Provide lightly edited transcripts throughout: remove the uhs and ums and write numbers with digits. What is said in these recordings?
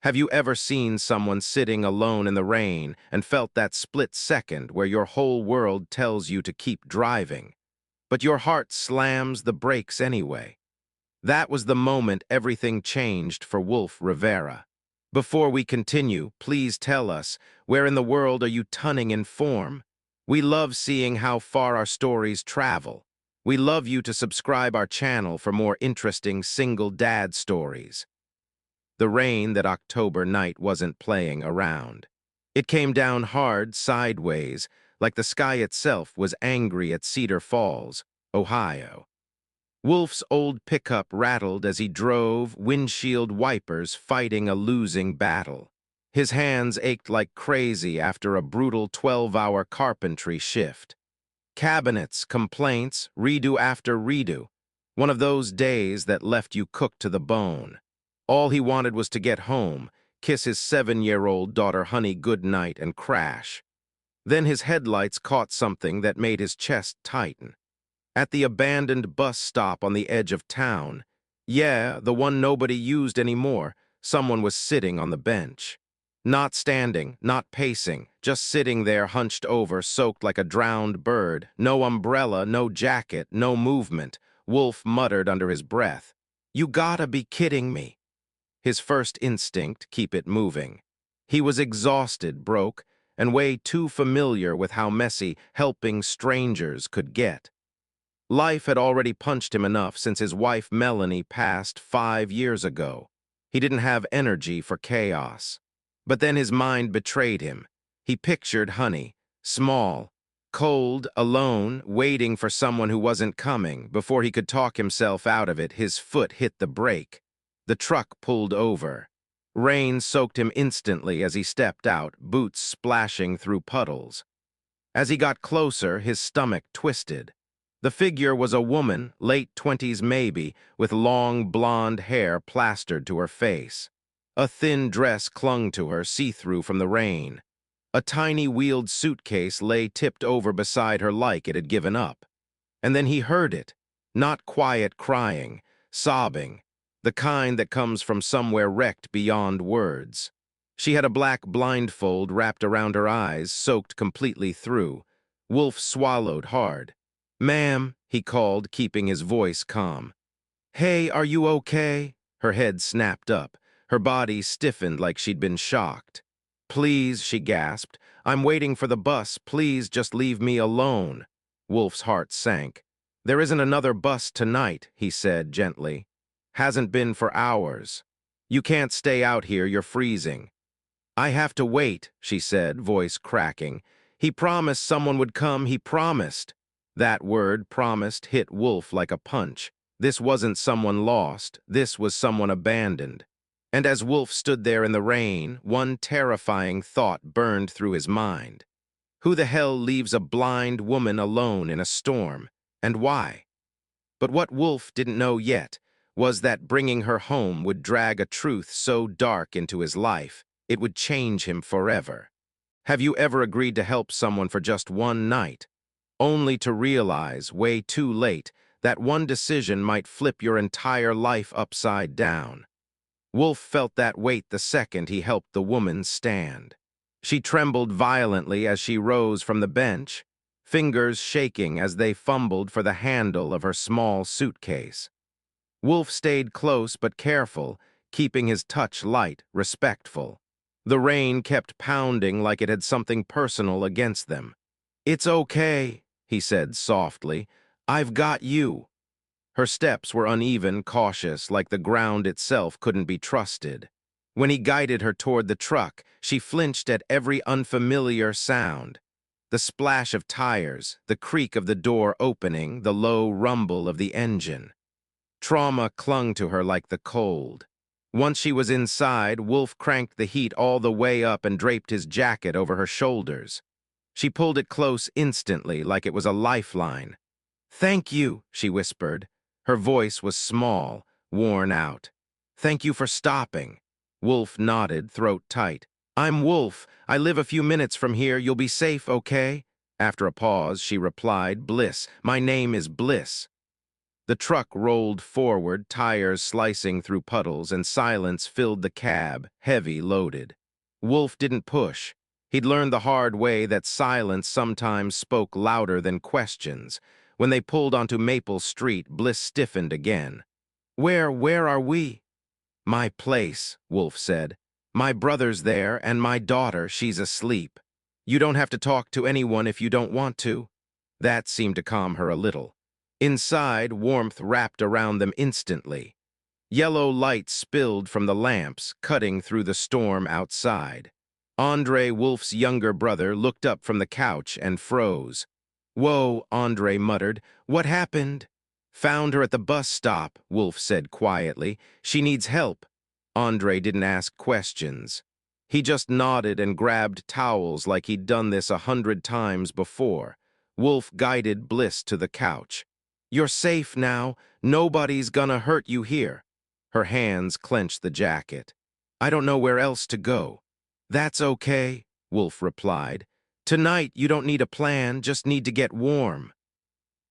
Have you ever seen someone sitting alone in the rain and felt that split second where your whole world tells you to keep driving, but your heart slams the brakes anyway? That was the moment everything changed for Wolf Rivera. Before we continue, please tell us, where in the world are you tunning in form? We love seeing how far our stories travel. We love you to subscribe our channel for more interesting single dad stories. The rain that October night wasn't playing around. It came down hard, sideways, like the sky itself was angry at Cedar Falls, Ohio. Wolf's old pickup rattled as he drove, windshield wipers fighting a losing battle. His hands ached like crazy after a brutal 12-hour carpentry shift. Cabinets, complaints, redo after redo. One of those days that left you cooked to the bone. All he wanted was to get home, kiss his 7-year-old daughter Honey goodnight, and crash. Then his headlights caught something that made his chest tighten. At the abandoned bus stop on the edge of town, yeah, the one nobody used anymore, someone was sitting on the bench. Not standing, not pacing, just sitting there hunched over, soaked like a drowned bird. No umbrella, no jacket, no movement. Wolf muttered under his breath, "You gotta be kidding me." His first instinct, keep it moving. He was exhausted, broke, and way too familiar with how messy helping strangers could get. Life had already punched him enough since his wife Melanie passed 5 years ago. He didn't have energy for chaos. But then his mind betrayed him. He pictured Honey, small, cold, alone, waiting for someone who wasn't coming. Before he could talk himself out of it, his foot hit the brake. The truck pulled over. Rain soaked him instantly as he stepped out, boots splashing through puddles. As he got closer, his stomach twisted. The figure was a woman, late 20s maybe, with long blonde hair plastered to her face. A thin dress clung to her, see-through from the rain. A tiny wheeled suitcase lay tipped over beside her like it had given up. And then he heard it, not quiet crying, sobbing, the kind that comes from somewhere wrecked beyond words. She had a black blindfold wrapped around her eyes, soaked completely through. Wolf swallowed hard. "Ma'am," he called, keeping his voice calm. "Hey, are you okay?" Her head snapped up. Her body stiffened like she'd been shocked. "Please," she gasped. "I'm waiting for the bus. Please just leave me alone." Wolf's heart sank. "There isn't another bus tonight," he said gently. "Hasn't been for hours. You can't stay out here, you're freezing." "I have to wait," she said, voice cracking. "He promised someone would come, he promised." That word, promised, hit Wolf like a punch. This wasn't someone lost, this was someone abandoned. And as Wolf stood there in the rain, one terrifying thought burned through his mind. Who the hell leaves a blind woman alone in a storm, and why? But what Wolf didn't know yet was that bringing her home would drag a truth so dark into his life, it would change him forever. Have you ever agreed to help someone for just one night, only to realize, way too late, that one decision might flip your entire life upside down? Wolf felt that weight the second he helped the woman stand. She trembled violently as she rose from the bench, fingers shaking as they fumbled for the handle of her small suitcase. Wolf stayed close but careful, keeping his touch light, respectful. The rain kept pounding like it had something personal against them. "It's okay," he said softly. "I've got you." Her steps were uneven, cautious, like the ground itself couldn't be trusted. When he guided her toward the truck, she flinched at every unfamiliar sound. The splash of tires, the creak of the door opening, the low rumble of the engine. Trauma clung to her like the cold. Once she was inside, Wolf cranked the heat all the way up and draped his jacket over her shoulders. She pulled it close instantly, like it was a lifeline. "Thank you," she whispered. Her voice was small, worn out. "Thank you for stopping." Wolf nodded, throat tight. "I'm Wolf. I live a few minutes from here. You'll be safe, okay?" After a pause, she replied, "Bliss. My name is Bliss." The truck rolled forward, tires slicing through puddles, and silence filled the cab, heavy loaded. Wolf didn't push. He'd learned the hard way that silence sometimes spoke louder than questions. When they pulled onto Maple Street, Bliss stiffened again. Where are we?" "My place," Wolf said. "My brother's there, and my daughter, she's asleep. You don't have to talk to anyone if you don't want to." That seemed to calm her a little. Inside, warmth wrapped around them instantly. Yellow light spilled from the lamps, cutting through the storm outside. Andre, Wolf's younger brother, looked up from the couch and froze. "Whoa," Andre muttered. "What happened?" "Found her at the bus stop," Wolf said quietly. "She needs help." Andre didn't ask questions. He just nodded and grabbed towels like he'd done this 100 times before. Wolf guided Bliss to the couch. "You're safe now. Nobody's gonna hurt you here." Her hands clenched the jacket. "I don't know where else to go." "That's okay," Wolf replied. "Tonight you don't need a plan, just need to get warm."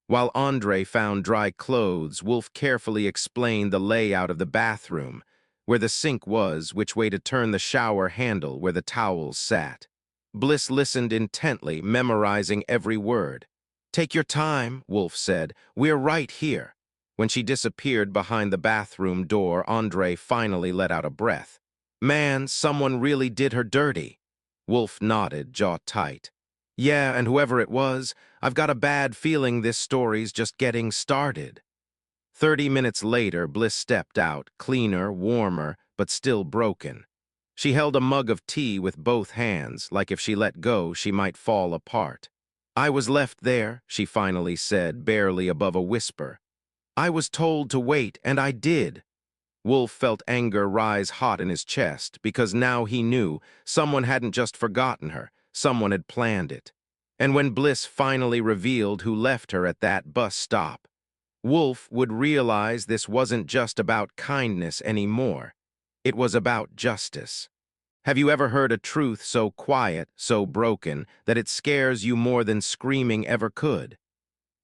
While Andre found dry clothes, Wolf carefully explained the layout of the bathroom, where the sink was, which way to turn the shower handle, where the towels sat. Bliss listened intently, memorizing every word. "Take your time," Wolf said. "We're right here." When she disappeared behind the bathroom door, Andre finally let out a breath. "Man, someone really did her dirty." Wolf nodded, jaw tight. "Yeah, and whoever it was, I've got a bad feeling this story's just getting started." 30 minutes later, Bliss stepped out, cleaner, warmer, but still broken. She held a mug of tea with both hands, like if she let go, she might fall apart. "I was left there," she finally said, barely above a whisper. "I was told to wait, and I did." Wolf felt anger rise hot in his chest, because now he knew someone hadn't just forgotten her, someone had planned it. And when Bliss finally revealed who left her at that bus stop, Wolf would realize this wasn't just about kindness anymore. It was about justice. Have you ever heard a truth so quiet, so broken, that it scares you more than screaming ever could?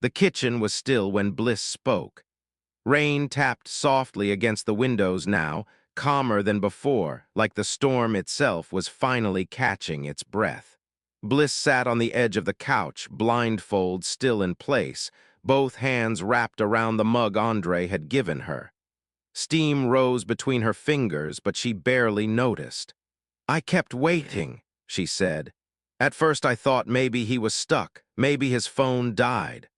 The kitchen was still when Bliss spoke. Rain tapped softly against the windows now, calmer than before, like the storm itself was finally catching its breath. Bliss sat on the edge of the couch, blindfold still in place, both hands wrapped around the mug Andre had given her. Steam rose between her fingers, but she barely noticed. "I kept waiting," she said. "At first I thought maybe he was stuck, maybe his phone died."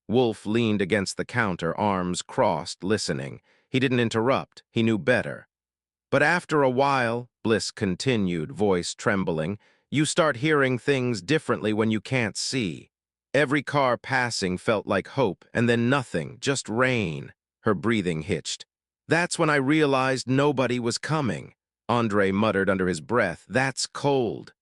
Wolf leaned against the counter, arms crossed, listening. He didn't interrupt. He knew better. "But after a while," Bliss continued, voice trembling, "you start hearing things differently when you can't see. Every car passing felt like hope, and then nothing, just rain." Her breathing hitched. "That's when I realized nobody was coming." Andre muttered under his breath, "That's cold."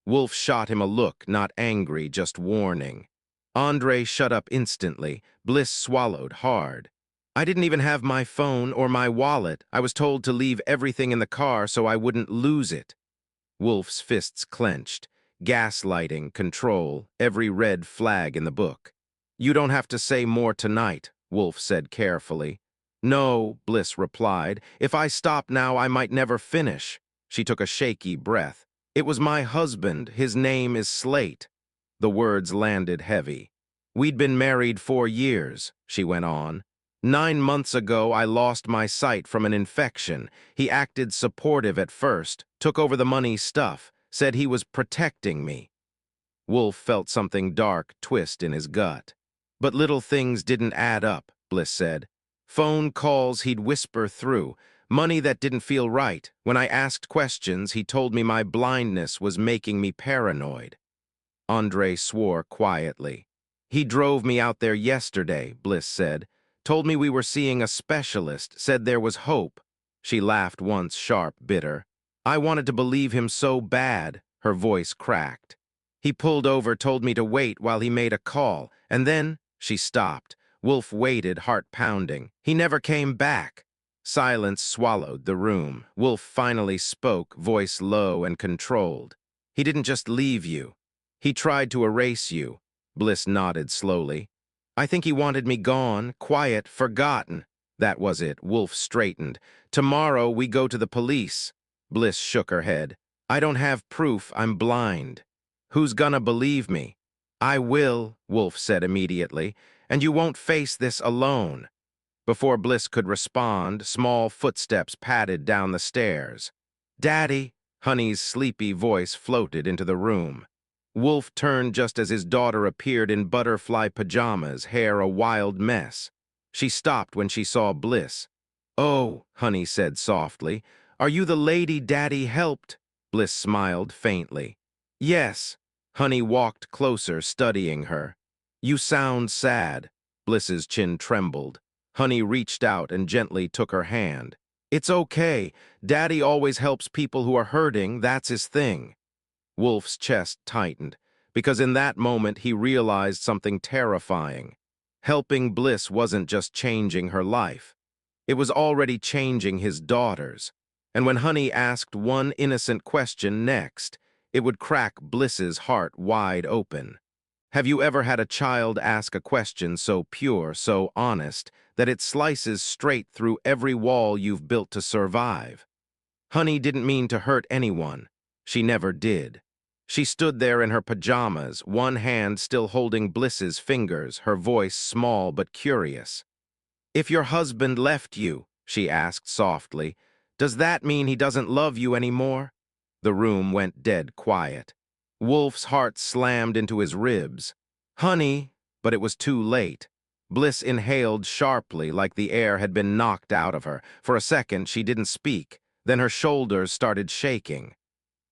Wolf shot him a look, not angry, just warning. Andre shut up instantly. Bliss swallowed hard. "I didn't even have my phone or my wallet. I was told to leave everything in the car so I wouldn't lose it." Wolf's fists clenched. Gaslighting, control, every red flag in the book. "You don't have to say more tonight," Wolf said carefully. "No," Bliss replied. "If I stop now, I might never finish." She took a shaky breath. "It was my husband. His name is Slate." The words landed heavy. "We'd been married 4 years," she went on. "9 months ago, I lost my sight from an infection. He acted supportive at first, took over the money stuff, said he was protecting me." Wolf felt something dark twist in his gut. "But little things didn't add up," Bliss said. "Phone calls he'd whisper through, money that didn't feel right. When I asked questions, he told me my blindness was making me paranoid." Andre swore quietly. "He drove me out there yesterday," Bliss said. "Told me we were seeing a specialist, said there was hope." She laughed once, sharp, bitter. "I wanted to believe him so bad." Her voice cracked. "He pulled over, told me to wait while he made a call, and then—" She stopped. Wolf waited, heart pounding. "He never came back." Silence swallowed the room. Wolf finally spoke, voice low and controlled. "He didn't just leave you. He tried to erase you." Bliss nodded slowly. I think he wanted me gone, quiet, forgotten. That was it. Wolf straightened. Tomorrow we go to the police. Bliss shook her head. I don't have proof. I'm blind. Who's gonna believe me? I will, Wolf said immediately, and you won't face this alone. Before Bliss could respond, small footsteps padded down the stairs. Daddy, Honey's sleepy voice floated into the room. Wolf turned just as his daughter appeared in butterfly pajamas, hair a wild mess. She stopped when she saw Bliss. Oh, Honey said softly, are you the lady Daddy helped? Bliss smiled faintly. Yes. Honey walked closer, studying her. You sound sad. Bliss's chin trembled. Honey reached out and gently took her hand. It's okay. Daddy always helps people who are hurting, that's his thing. Wolf's chest tightened, because in that moment he realized something terrifying. Helping Bliss wasn't just changing her life. It was already changing his daughter's. And when Honey asked one innocent question next, it would crack Bliss's heart wide open. Have you ever had a child ask a question so pure, so honest, that it slices straight through every wall you've built to survive? Honey didn't mean to hurt anyone. She never did. She stood there in her pajamas, one hand still holding Bliss's fingers, her voice small but curious. If your husband left you, she asked softly, does that mean he doesn't love you anymore? The room went dead quiet. Wolf's heart slammed into his ribs. Honey, but it was too late. Bliss inhaled sharply like the air had been knocked out of her. For a second, she didn't speak. Then her shoulders started shaking.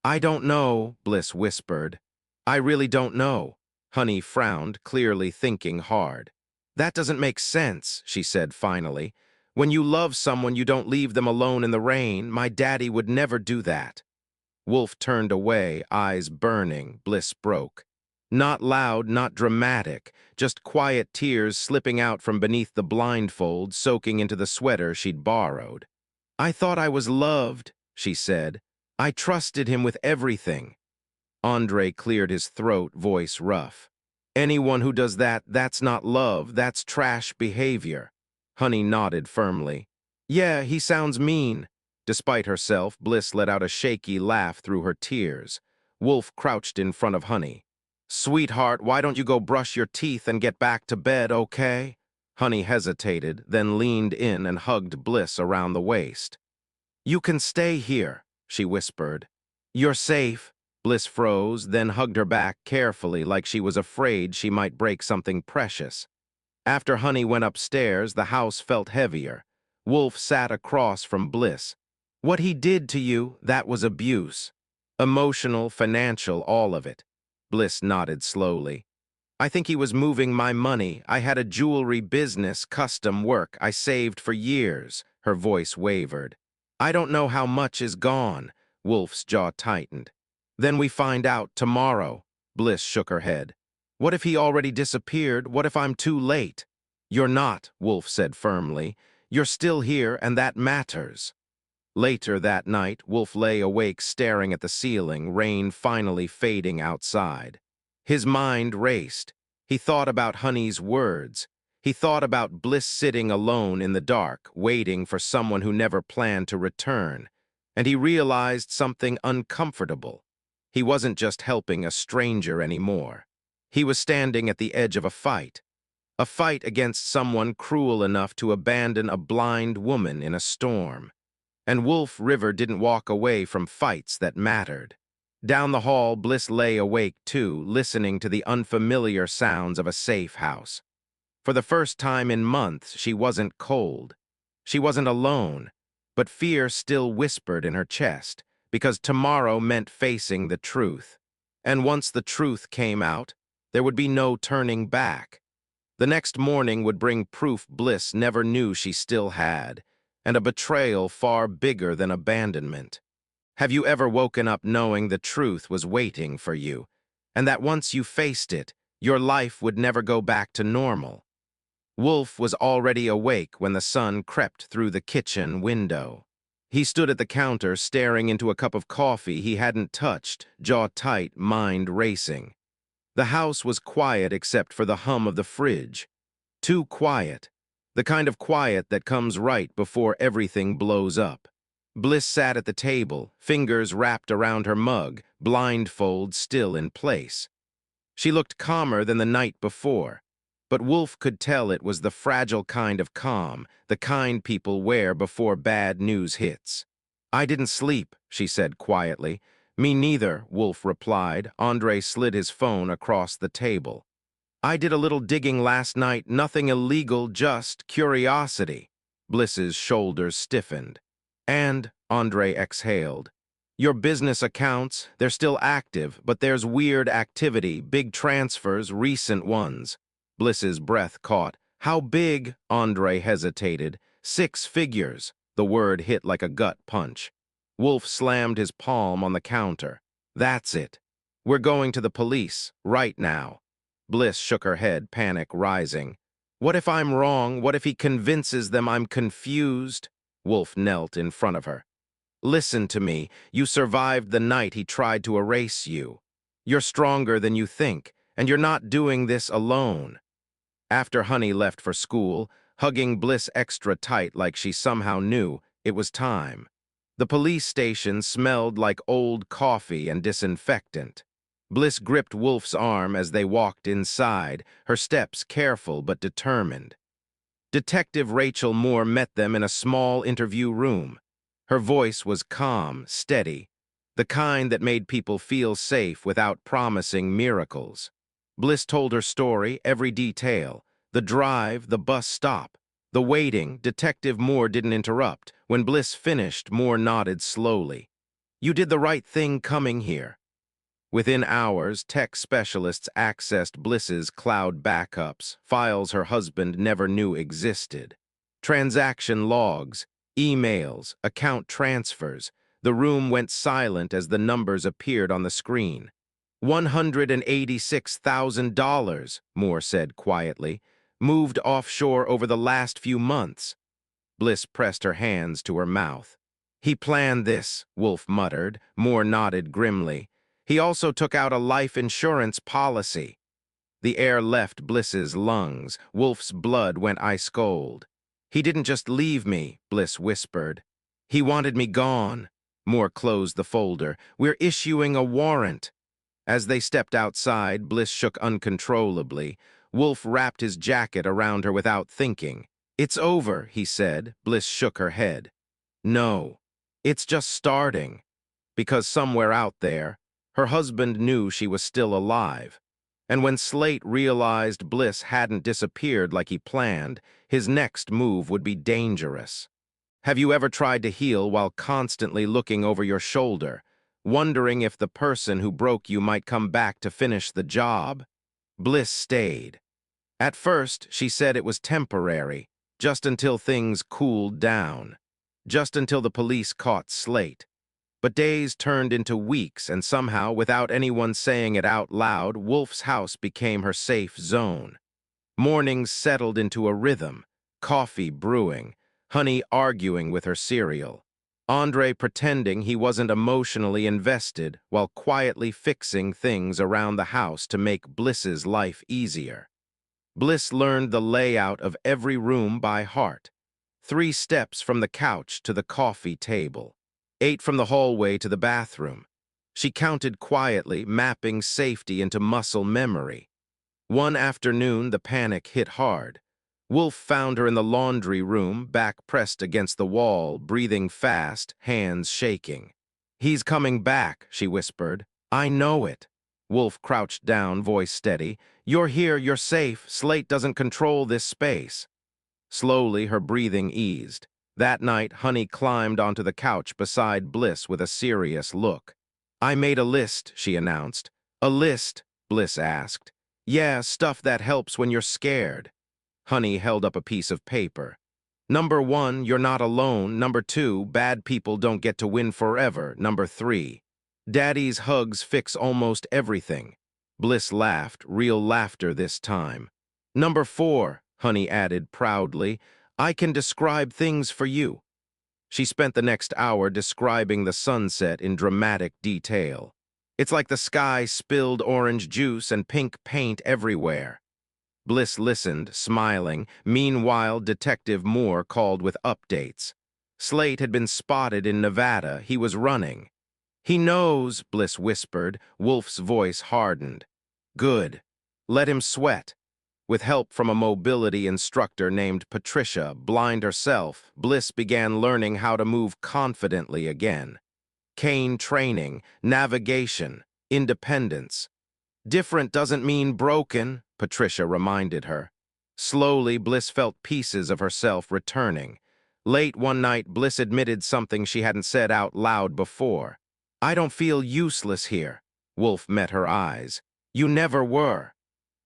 I don't know, Bliss whispered. I really don't know. Honey frowned, clearly thinking hard. That doesn't make sense, she said finally. When you love someone, you don't leave them alone in the rain. My daddy would never do that. Wolf turned away, eyes burning. Bliss broke. Not loud, not dramatic, just quiet tears slipping out from beneath the blindfold, soaking into the sweater she'd borrowed. I thought I was loved, she said. I trusted him with everything. Andre cleared his throat, voice rough. Anyone who does that, that's not love, that's trash behavior. Honey nodded firmly. Yeah, he sounds mean. Despite herself, Bliss let out a shaky laugh through her tears. Wolf crouched in front of Honey. Sweetheart, why don't you go brush your teeth and get back to bed, okay? Honey hesitated, then leaned in and hugged Bliss around the waist. You can stay here, she whispered. You're safe. Bliss froze, then hugged her back carefully like she was afraid she might break something precious. After Honey went upstairs, the house felt heavier. Wolf sat across from Bliss. What he did to you, that was abuse. Emotional, financial, all of it. Bliss nodded slowly. I think he was moving my money. I had a jewelry business, custom work I saved for years. Her voice wavered. I don't know how much is gone. Wolf's jaw tightened. Then we find out tomorrow. Bliss shook her head. What if he already disappeared? What if I'm too late? You're not, Wolf said firmly. You're still here, and that matters. Later that night, Wolf lay awake staring at the ceiling, rain finally fading outside. His mind raced. He thought about Honey's words. He thought about Bliss sitting alone in the dark, waiting for someone who never planned to return. And he realized something uncomfortable. He wasn't just helping a stranger anymore. He was standing at the edge of a fight against someone cruel enough to abandon a blind woman in a storm. And Wolf River didn't walk away from fights that mattered. Down the hall, Bliss lay awake too, listening to the unfamiliar sounds of a safe house. For the first time in months, she wasn't cold. She wasn't alone, but fear still whispered in her chest, because tomorrow meant facing the truth. And once the truth came out, there would be no turning back. The next morning would bring proof Bliss never knew she still had, and a betrayal far bigger than abandonment. Have you ever woken up knowing the truth was waiting for you, and that once you faced it, your life would never go back to normal? Wolf was already awake when the sun crept through the kitchen window. He stood at the counter staring into a cup of coffee he hadn't touched, jaw tight, mind racing. The house was quiet except for the hum of the fridge. Too quiet. The kind of quiet that comes right before everything blows up. Bliss sat at the table, fingers wrapped around her mug, blindfold still in place. She looked calmer than the night before, but Wolf could tell it was the fragile kind of calm, the kind people wear before bad news hits. "I didn't sleep," she said quietly. "Me neither," Wolf replied. Andre slid his phone across the table. "I did a little digging last night, nothing illegal, just curiosity." Bliss's shoulders stiffened. "And," Andre exhaled, "your business accounts, they're still active, but there's weird activity, big transfers, recent ones." Bliss's breath caught. "How big?" Andre hesitated. "Six figures." The word hit like a gut punch. Wolf slammed his palm on the counter. "That's it. We're going to the police, right now." Bliss shook her head, panic rising. "What if I'm wrong? What if he convinces them I'm confused?" Wolf knelt in front of her. "Listen to me. You survived the night he tried to erase you. You're stronger than you think, and you're not doing this alone." After Honey left for school, hugging Bliss extra tight like she somehow knew it was time. The police station smelled like old coffee and disinfectant. Bliss gripped Wolf's arm as they walked inside, her steps careful but determined. Detective Rachel Moore met them in a small interview room. Her voice was calm, steady, the kind that made people feel safe without promising miracles. Bliss told her story, every detail, the drive, the bus stop, the waiting. Detective Moore didn't interrupt. When Bliss finished, Moore nodded slowly. "You did the right thing coming here." Within hours, tech specialists accessed Bliss's cloud backups, files her husband never knew existed. Transaction logs, emails, account transfers. The room went silent as the numbers appeared on the screen. $186,000, Moore said quietly, moved offshore over the last few months. Bliss pressed her hands to her mouth. "He planned this," Wolf muttered. Moore nodded grimly. "He also took out a life insurance policy." The air left Bliss's lungs. Wolf's blood went ice cold. "He didn't just leave me," Bliss whispered. "He wanted me gone." Moore closed the folder. "We're issuing a warrant." As they stepped outside, Bliss shook uncontrollably. Wolf wrapped his jacket around her without thinking. "It's over," he said. Bliss shook her head. "No, it's just starting." Because somewhere out there, her husband knew she was still alive. And when Slate realized Bliss hadn't disappeared like he planned, his next move would be dangerous. Have you ever tried to heal while constantly looking over your shoulder, wondering if the person who broke you might come back to finish the job? Bliss stayed. At first, she said it was temporary, just until things cooled down, just until the police caught Slate. But days turned into weeks, and somehow, without anyone saying it out loud, Wolf's house became her safe zone. Mornings settled into a rhythm, coffee brewing, Honey arguing with her cereal, Andre pretending he wasn't emotionally invested while quietly fixing things around the house to make Bliss's life easier. Bliss learned the layout of every room by heart. 3 steps from the couch to the coffee table. 8 from the hallway to the bathroom. She counted quietly, mapping safety into muscle memory. One afternoon, the panic hit hard. Wolf found her in the laundry room, back pressed against the wall, breathing fast, hands shaking. "He's coming back," she whispered. "I know it." Wolf crouched down, voice steady. "You're here, you're safe. Slate doesn't control this space." Slowly, her breathing eased. That night, Honey climbed onto the couch beside Bliss with a serious look. "I made a list," she announced. "A list?" Bliss asked. "Yeah, stuff that helps when you're scared." Honey held up a piece of paper. "Number 1, you're not alone. Number 2, bad people don't get to win forever. Number 3, Daddy's hugs fix almost everything." Bliss laughed, real laughter this time. "Number 4, Honey added proudly, "I can describe things for you." She spent the next hour describing the sunset in dramatic detail. "It's like the sky spilled orange juice and pink paint everywhere." Bliss listened, smiling. Meanwhile, Detective Moore called with updates. Slate had been spotted in Nevada. He was running. "He knows," Bliss whispered. Wolf's voice hardened. "Good. Let him sweat." With help from a mobility instructor named Patricia, blind herself, Bliss began learning how to move confidently again. Cane training, navigation, independence. "Different doesn't mean broken," Patricia reminded her. Slowly, Bliss felt pieces of herself returning. Late one night, Bliss admitted something she hadn't said out loud before. "I don't feel useless here." Wolf met her eyes. "You never were."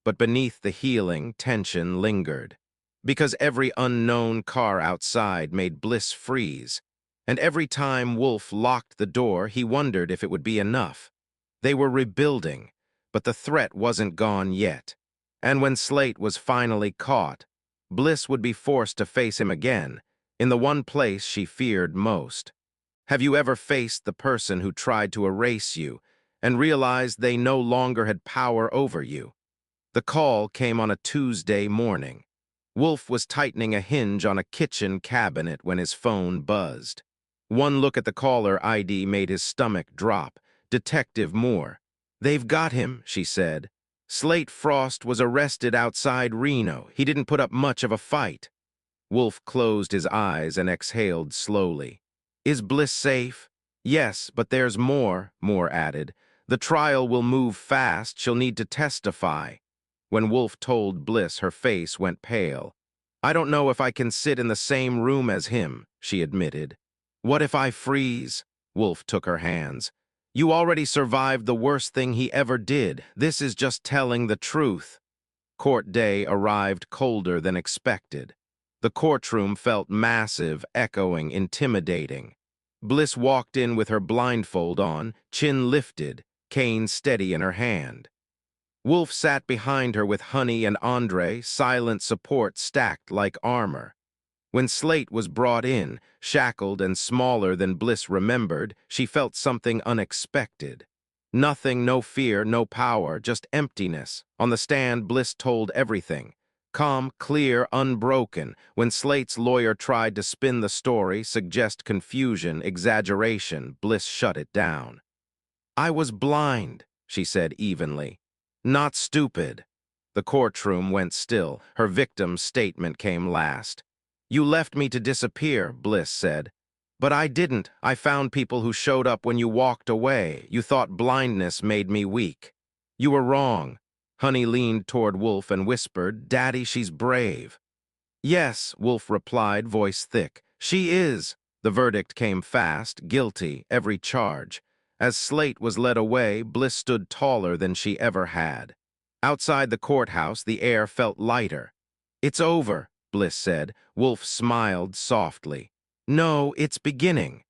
But beneath the healing, tension lingered. Because every unknown car outside made Bliss freeze. And every time Wolf locked the door, he wondered if it would be enough. They were rebuilding, but the threat wasn't gone yet. And when Slate was finally caught, Bliss would be forced to face him again, in the one place she feared most. Have you ever faced the person who tried to erase you and realized they no longer had power over you? The call came on a Tuesday morning. Wolf was tightening a hinge on a kitchen cabinet when his phone buzzed. One look at the caller ID made his stomach drop. Detective Moore. "They've got him," she said. "Slate Frost was arrested outside Reno. He didn't put up much of a fight." Wolf closed his eyes and exhaled slowly. "Is Bliss safe?" "Yes, but there's more," Moore added. "The trial will move fast. She'll need to testify." When Wolf told Bliss, her face went pale. "I don't know if I can sit in the same room as him," she admitted. "What if I freeze?" Wolf took her hands. "You already survived the worst thing he ever did. This is just telling the truth." Court day arrived colder than expected. The courtroom felt massive, echoing, intimidating. Bliss walked in with her blindfold on, chin lifted, cane steady in her hand. Wolf sat behind her with Honey and Andre, silent support stacked like armor. When Slate was brought in, shackled and smaller than Bliss remembered, she felt something unexpected. Nothing, no fear, no power, just emptiness. On the stand, Bliss told everything. Calm, clear, unbroken. When Slate's lawyer tried to spin the story, suggest confusion, exaggeration, Bliss shut it down. "I was blind," she said evenly. "Not stupid." The courtroom went still. Her victim's statement came last. "You left me to disappear," Bliss said. "But I didn't. I found people who showed up when you walked away. You thought blindness made me weak." "You were wrong." Honey leaned toward Wolf and whispered, "Daddy, she's brave." "Yes," Wolf replied, voice thick. "She is." The verdict came fast, guilty, every charge. As Slate was led away, Bliss stood taller than she ever had. Outside the courthouse, the air felt lighter. "It's over," Bliss said. Wolf smiled softly. "No, it's beginning."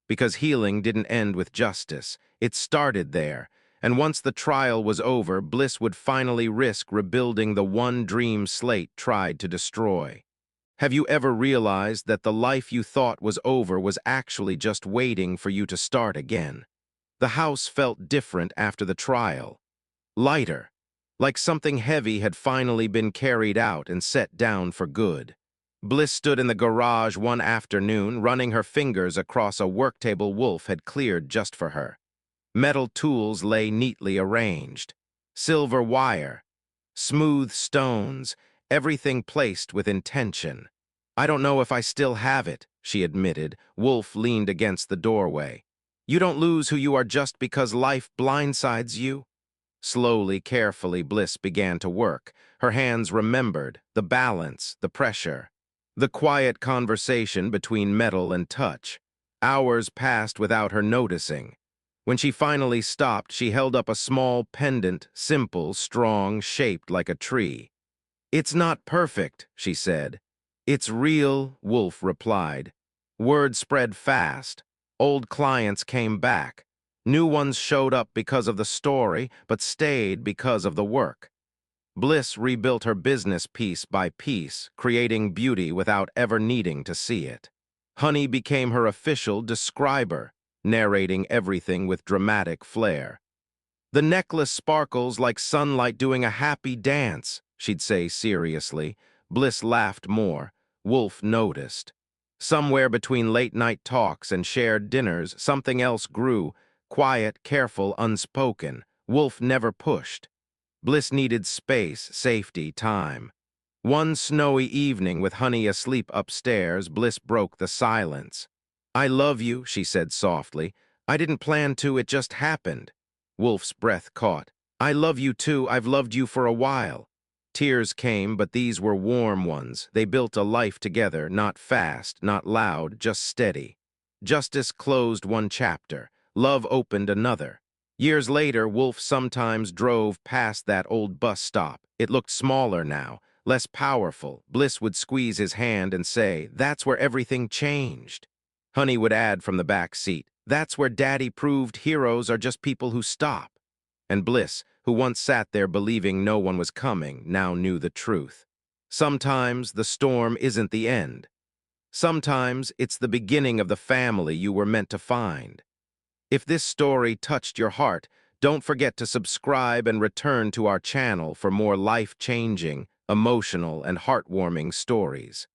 Because healing didn't end with justice. It started there. And once the trial was over, Bliss would finally risk rebuilding the one dream Slate tried to destroy. Have you ever realized that the life you thought was over was actually just waiting for you to start again? The house felt different after the trial. Lighter, like something heavy had finally been carried out and set down for good. Bliss stood in the garage one afternoon, running her fingers across a work table Wolf had cleared just for her. Metal tools lay neatly arranged. Silver wire, smooth stones, everything placed with intention. "I don't know if I still have it," she admitted. Wolf leaned against the doorway. "You don't lose who you are just because life blindsides you." Slowly, carefully, Bliss began to work. Her hands remembered the balance, the pressure, the quiet conversation between metal and touch. Hours passed without her noticing. When she finally stopped, she held up a small pendant, simple, strong, shaped like a tree. "It's not perfect," she said. "It's real," Wolf replied. Word spread fast. Old clients came back. New ones showed up because of the story, but stayed because of the work. Bliss rebuilt her business piece by piece, creating beauty without ever needing to see it. Honey became her official describer, narrating everything with dramatic flair. "The necklace sparkles like sunlight doing a happy dance," she'd say seriously. Bliss laughed more. Wolf noticed. Somewhere between late-night talks and shared dinners, something else grew. Quiet, careful, unspoken. Wolf never pushed. Bliss needed space, safety, time. One snowy evening, with Honey asleep upstairs, Bliss broke the silence. "I love you," she said softly. "I didn't plan to, it just happened." Wolf's breath caught. "I love you too, I've loved you for a while." Tears came, but these were warm ones. They built a life together, not fast, not loud, just steady. Justice closed one chapter. Love opened another. Years later, Wolf sometimes drove past that old bus stop. It looked smaller now, less powerful. Bliss would squeeze his hand and say, "That's where everything changed." Honey would add from the back seat, "That's where Daddy proved heroes are just people who stop." And Bliss, who once sat there believing no one was coming, now knew the truth. Sometimes the storm isn't the end. Sometimes it's the beginning of the family you were meant to find. If this story touched your heart, don't forget to subscribe and return to our channel for more life-changing, emotional, and heartwarming stories.